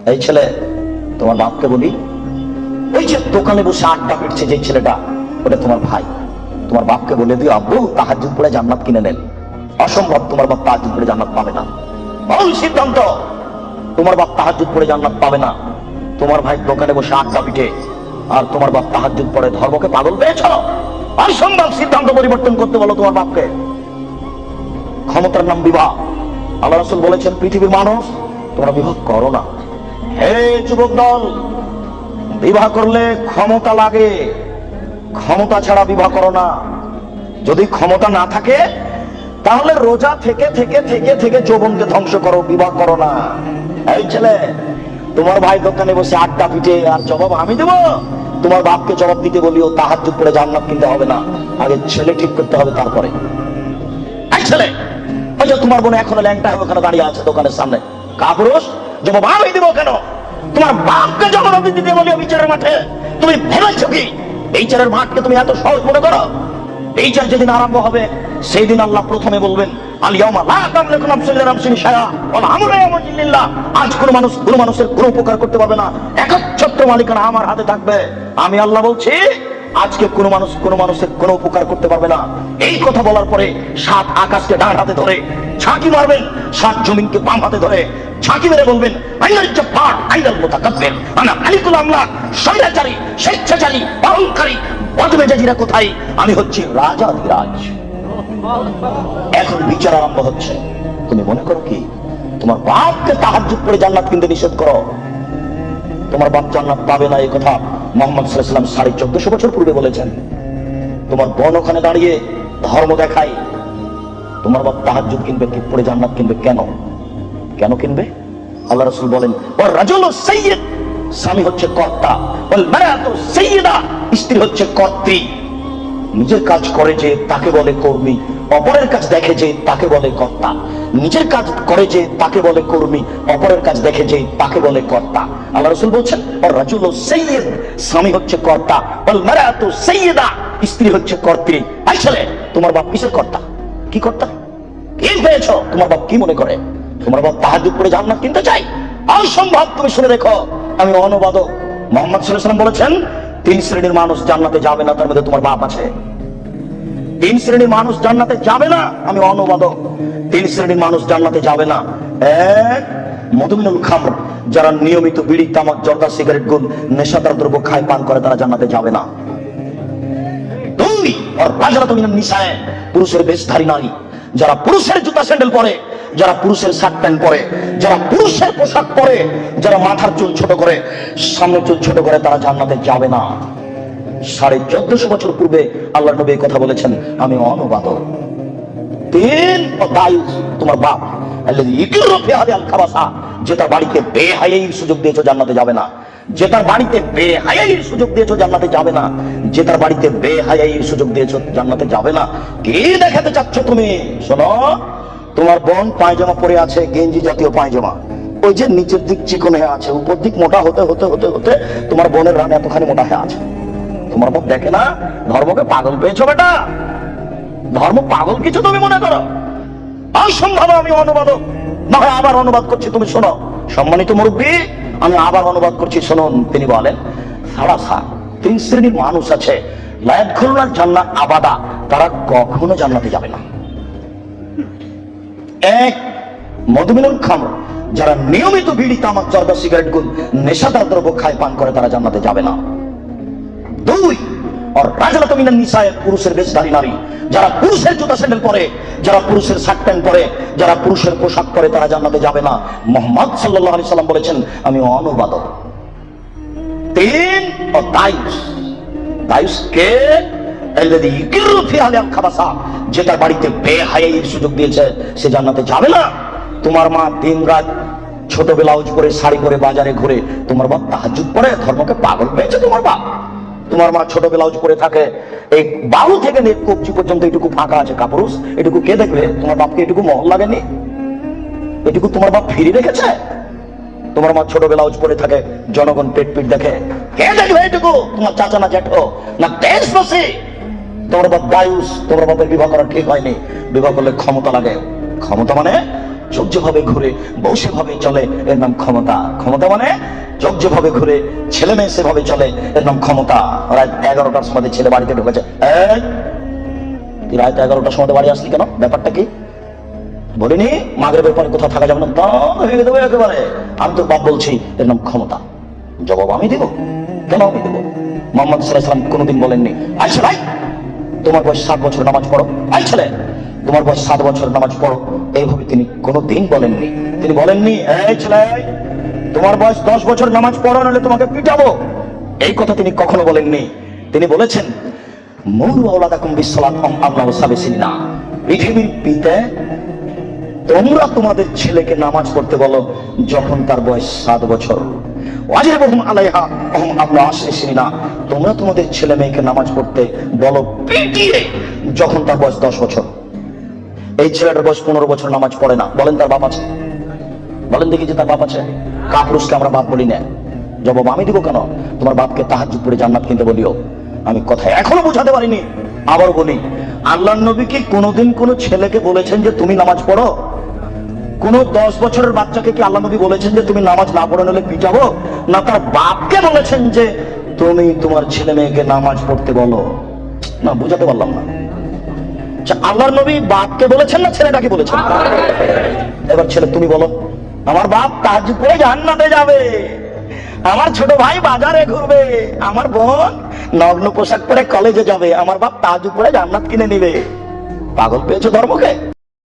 এই ছেলে, তোমার বাপকে বলি, ওই যে দোকানে বসে আড্ডা পিটছে যে ছেলেটা, ওটা তোমার ভাই। তোমার বাপকে বলে দিও, আব্বু তাহাজ্জুদ পড়ে জান্নাত কিনে নেন। অসম্ভব, তোমার বাপ তাহাজ্জুদ পড়ে জান্নাত পাবে না। বল সিদ্ধান্ত, তোমার বাপ তাহাজ্জুদ পড়ে জান্নাত পাবে না। তোমার ভাই দোকানে বসে আড্ডা পিটে, আর তোমার বাপ তাহাজ্জুদ পড়ে ধর্মকে পাগল পেয়েছ। অসম্ভব, সিদ্ধান্ত পরিবর্তন করতে বলো তোমার বাপকে। ক্ষমতার নাম বিবাহ। আল্লাহ রাসূল বলেছেন, পৃথিবীর মানুষ তোমরা বিবাহ করো না। হে যুবক দল, বিবাহ করলে ক্ষমতা লাগে, ক্ষমতা ছাড়া বিবাহ করো না। যদি ক্ষমতা না থাকে তাহলে রোজা থেকে থেকে থেকে থেকে যৌবনকে ধ্বংস করো, বিবাহ করো না। এই ছেলে, তোমার ভাই দোকানে বসে আড্ডা পিটে, আর জবাব আমি দেবো? তোমার বাপকে জবাব দিতে বলিও, তাহাজ্জুদ পড়ে জান্নাত কিনতে হবে না, আগে ছেলে ঠিক করতে হবে তারপরে। এই ছেলে, ওই যে তোমার বোন এখনো ল্যাংটা হয়ে ওখানে দাঁড়িয়ে আছে দোকানের সামনে, কাপুরুষ, জবাব আমি দেবো কেন? তোমার বাপকে জবাব দিতে বলিও বিচারের মাঠে। তুমি ভেবেছো কি এই বিচারের মাঠকে তুমি এত সহজ মনে করো? এই বিচার যেদিন আরম্ভ হবে সেই দিন আল্লাহ প্রথমে বলবেন, আজ কোন মানুষের কোন উপকার করতে পারবে না, একচ্ছত্র মালিকানা আমার হাতে থাকবে। আমি আল্লাহ বলছি, আজকে কোন মানুষের কোন উপকার করতে পারবে না। এই কথা বলার পরে 7 আকাশকে ডান হাতে ধরে ঝাঁকি মারবেন, 7 জমিনকে বাম হাতে ধরে ঝাঁকি মেরে বলবেন, স্বেচ্ছাচারী, অহংকারী, বদমেজাজিরা কোথায়? আমি হচ্ছি রাজাধিরাজ। এখন বিচার আরম্ভ হচ্ছে। তুমি মনে করো কি তোমার বাপকে তাহাজ্জুদ পড়ে জান্নাত কিনতে নিষেধ করো? তোমার বাপ জান্নাত পাবে না, এই কথা মুহাম্মদ সাল্লাল্লাহু আলাইহি ওয়াসাল্লাম 1450 বছর পূর্বে বলেছেন। তোমার বোন ওখানে দাঁড়িয়ে ধর্ম দেখায়, তোমার বাপ তাহাজ্জুদ কিনবে কি পড়ে জান্নাত কিনবে? কেন কেন কিনবে? আল্লাহ রাসূল বলেন, ওয়ার রাজুলু সাইয়্যিদ, স্বামী হচ্ছে কর্তা, ওয়াল মারাতু সাইয়্যিদা, স্ত্রী হচ্ছে কর্ত্রী। নিজের কাজ করে যে তাকে বলে কর্মী, অপরের কাজ দেখে যে তাকে বলে কর্তা। নিজের কাজ করে যে তাকে বলে কর্মী, অপরের কাজ দেখে যে তাকে বলে কর্তা। আল্লাহ রাসূল বলছেন, ওয়ার রাজুলু সাইয়্যিদ, স্বামী হচ্ছে কর্তা, ওয়াল মারাতু সাইয়্যিদা, স্ত্রী হচ্ছে কর্ত্রী। আসলে তোমার বাপ কিসের কর্তা? কি কর্তা? কি পেয়েছো? তোমার বাপ কি মনে করে তোমার বাপ তাহাজ্জুদ পড়ে জান্নাত কিনতে চাই? অসম্ভব। তুমি শুনে দেখো, আমি অনুবাদক। মুহাম্মদ সাল্লাল্লাহু আলাইহি ওয়াসাল্লাম বলেছেন, 3 শ্রেণীর মানুষ জান্নাতে যাবে না, তার মধ্যে তোমার বাপ আছে। 3 শ্রেণীর মানুষ জান্নাতে যাবে না, আমি অনুবাদক। 3 শ্রেণীর মানুষ জান্নাতে যাবে না। 1, মদমিনুল খামর, যারা নিয়মিত বিড়ি, তামাক, জর্দা, সিগারেট, গুল, নেশাদার দ্রব্য খায়, পান করে, তারা জান্নাতে যাবে না। 2, আর রাজরাতু মিনান নিসায়ে, পুরুষের বেশধারী নারী, যারা পুরুষের জুতা স্যান্ডেল পরে, যারা পুরুষের শার্ট প্যান্ট পরে, যারা পুরুষের পোশাক পরে, যারা মাথার চুল ছোট করে, সামনের চুল ছোট করে, তারা জান্নাতে যাবে না। 1450 বছর পূর্বে আল্লাহর নবী কথা বলেছেন, আমি অনুবাদক। 3, দায়ুস, তোমার বাপ, আল্লাযী ইকরু ফি হাদিল খাবাসা, যে তার বাড়িতে বেহায়াইর সুযোগ দিয়েছো জান্নাতে যাবে না। যে তার বাড়িতে বেহায়াইর সুযোগ দিয়েছো জান্নাতে যাবে না। যে তার বাড়িতে বেহায়াইর সুযোগ দিয়েছো জান্নাতে যাবে না। কি দেখাতে চাচ্ছ তুমি? শোনো, তোমার বোন পায়জামা পরে আছে, গেঞ্জি জাতীয় পায়জামা, ওই যে নিচের দিক চিকন হয়ে আছে, উপর দিক মোটা হতে হতে হতে হতে তোমার বোনের রান এতখানি মোটা হয়ে আছে। তোমার বাপ দেখে না ধর্মকে পাগল পেয়েছো? বেটা, ধর্ম পাগল কিছু তুমি মনে করো? অসম্ভব। আমি অনুবাদক, না হয় আবার অনুবাদ করছি, তুমি শোনো। সম্মানিত মুরব্বী, আমি আবার অনুবাদ করছি, শুনুন। তিনি বলেন, 3 শ্রেণীর মানুষ আছে, লা ইয়াদখুলুনাল জান্নাহ আবাদা, তারা কখনো জান্নাতে যাবে না। 1, মদমিনুল খামর, যারা নিয়মিত বিড়ি, তামাক, জর্দা, সিগারেট, গুল, নেশাদার দ্রব্য খায়, পান করে, তারা জান্নাতে যাবে না। 2, আর রাজরাতু মিনান নিসায়ে, পুরুষের বেশধারী নারী, যারা পুরুষের জুতা স্যান্ডেল পরে, যারা পুরুষের শার্ট প্যান্ট পরে, যারা পুরুষের পোশাক পরে, তারা জান্নাতে যাবে না। মুহাম্মদ সাল্লাল্লাহু আলাইহি সাল্লাম বলেছেন, আমি অনুবাদক। 3, দায়ুস, দায়ুস কে? আল্লাযী ইকরু ফি হাদিল খাবাসা, যে তার বাড়িতে বেহায়াইর সুযোগ দিয়েছে, সে জান্নাতে যাবে না। তোমার মা দিনরাত ছোট ব্লাউজ পরে, শাড়ি পরে বাজারে ঘুরে, তোমার বাপ তাহাজ্জুদ পড়ে, ধর্মকে পাগল পেয়েছে তোমার বাপ। তোমার মা ছোট ব্লাউজ পরে থাকে, এই বাহু থেকে নেক কবজি পর্যন্ত এটুকু ফাঁকা আছে, কাপুরুষ, এটুকু কে দেখবে? তোমার বাপকে এটুকু মহল লাগেনি? এটুকু তোমার বাপ ফিরে রেখেছে? তোমার মা ছোট ব্লাউজ পরে থাকে, জনগণ পেট পিট দেখে, কে দেখবে এটুকু? তোমার চাচা না জ্যাঠো না দেশবাসী? তোমার বাপ দায়ুস, তোমার বাপের বিবাহ করা ঠিক হয়নি। বিবাহ করলে ক্ষমতা লাগে। ক্ষমতা মানে চোখ যেভাবে ঘুরে বউ সেভাবে চলে, এর নাম ক্ষমতা। ক্ষমতা মানে চোখ যেভাবে ঘুরে ছেলে মেয়ে সেভাবে চলে, এর নাম ক্ষমতা। রাত 11টার সময় ছেলে বাড়িতে ঢুকেছে, এই তুই রাত 11টার সময় বাড়ি আসলি কেন, ব্যাপারটা কি? বলিনি মাগরিবের পরে কোথাও থাকা যাবে না, দাঁত ভেঙে দেবো একেবারে। আমি তো বাপ বলছি, এর নাম ক্ষমতা। জবাব আমি দেবো, কেন আমি দেবো? মোহাম্মদ সাল্লাল্লাহু আলাইহি ওয়াসাল্লাম কোনোদিন বলেননি, আচ্ছা ভাই তোমার বয়স 7 বছর নামাজ পড়ো, আই ছেলে তোমার বয়স 7 বছর নামাজ পড়ো, এইভাবে তিনি কোনোদিন বলেননি। তিনি বলেননি, এই ছেলে তোমার বয়স 10 বছর নামাজ পড়ো, নাহলে তোমাকে পিটাবো, এই কথা তিনি কখনো বলেননি। তিনি বলেছেন, মুরু আওলাদাকুম বিসসালাত আল্লাহু সাবিসিনা, পৃথিবীর পিতা তোমরা তোমাদের ছেলেকে নামাজ পড়তে বলো যখন তার বয়স 7 বছর। ওয়াজিবুহুম আলাইহা হুম আল্লাহ আসিনা, তোমরা তোমাদের ছেলে মেয়েকে নামাজ পড়তে বলো পিটিয়ে যখন তার বয়স 10 বছর। এই ছেলেটার বয়স 15 বছর নামাজ পড়ে না, বলেন তার বাপ আছে? বলেন দেখি যে তার বাপ আছে? কাপুরুষকে আমরা বাপ বলি না। জবাব আমি দিব কেন? তোমার বাপকে তাহাজ্জুদ পড়ে জান্নাত কিনতে বলিও। আমি কথা এখনো বোঝাতে পারিনি, আবার বলি, আল্লাহর নবী কি কোনোদিন কোনো ছেলেকে বলেছেন যে তুমি নামাজ পড়ো? কোন 10 বছরের বাচ্চাকে কি আল্লাহ নবী বলেছেন যে তুমি নামাজ না পড়ে নিলে পিটাবো? না তার বাপকে বলেছেন যে তুমি তোমার ছেলে মেয়েকে নামাজ পড়তে বলো? না, বুঝাতে পারলাম না। আল্লাহর নবী বাপকে বলেছেন না ছেলেটাকে বলেছেন? এবার ছেলে তুমি বলো, আমার বাপ তাহাজ্জুদ পড়ে জান্নাতে যাবে, আমার ছোট ভাই বাজারে ঘুরবে, আমার বোন নগ্ন পোশাক পরে কলেজে যাবে, আমার বাপ তাহাজ্জুদ পড়ে জান্নাত কিনে নিবে। পাগল পেয়েছো ধর্মকে?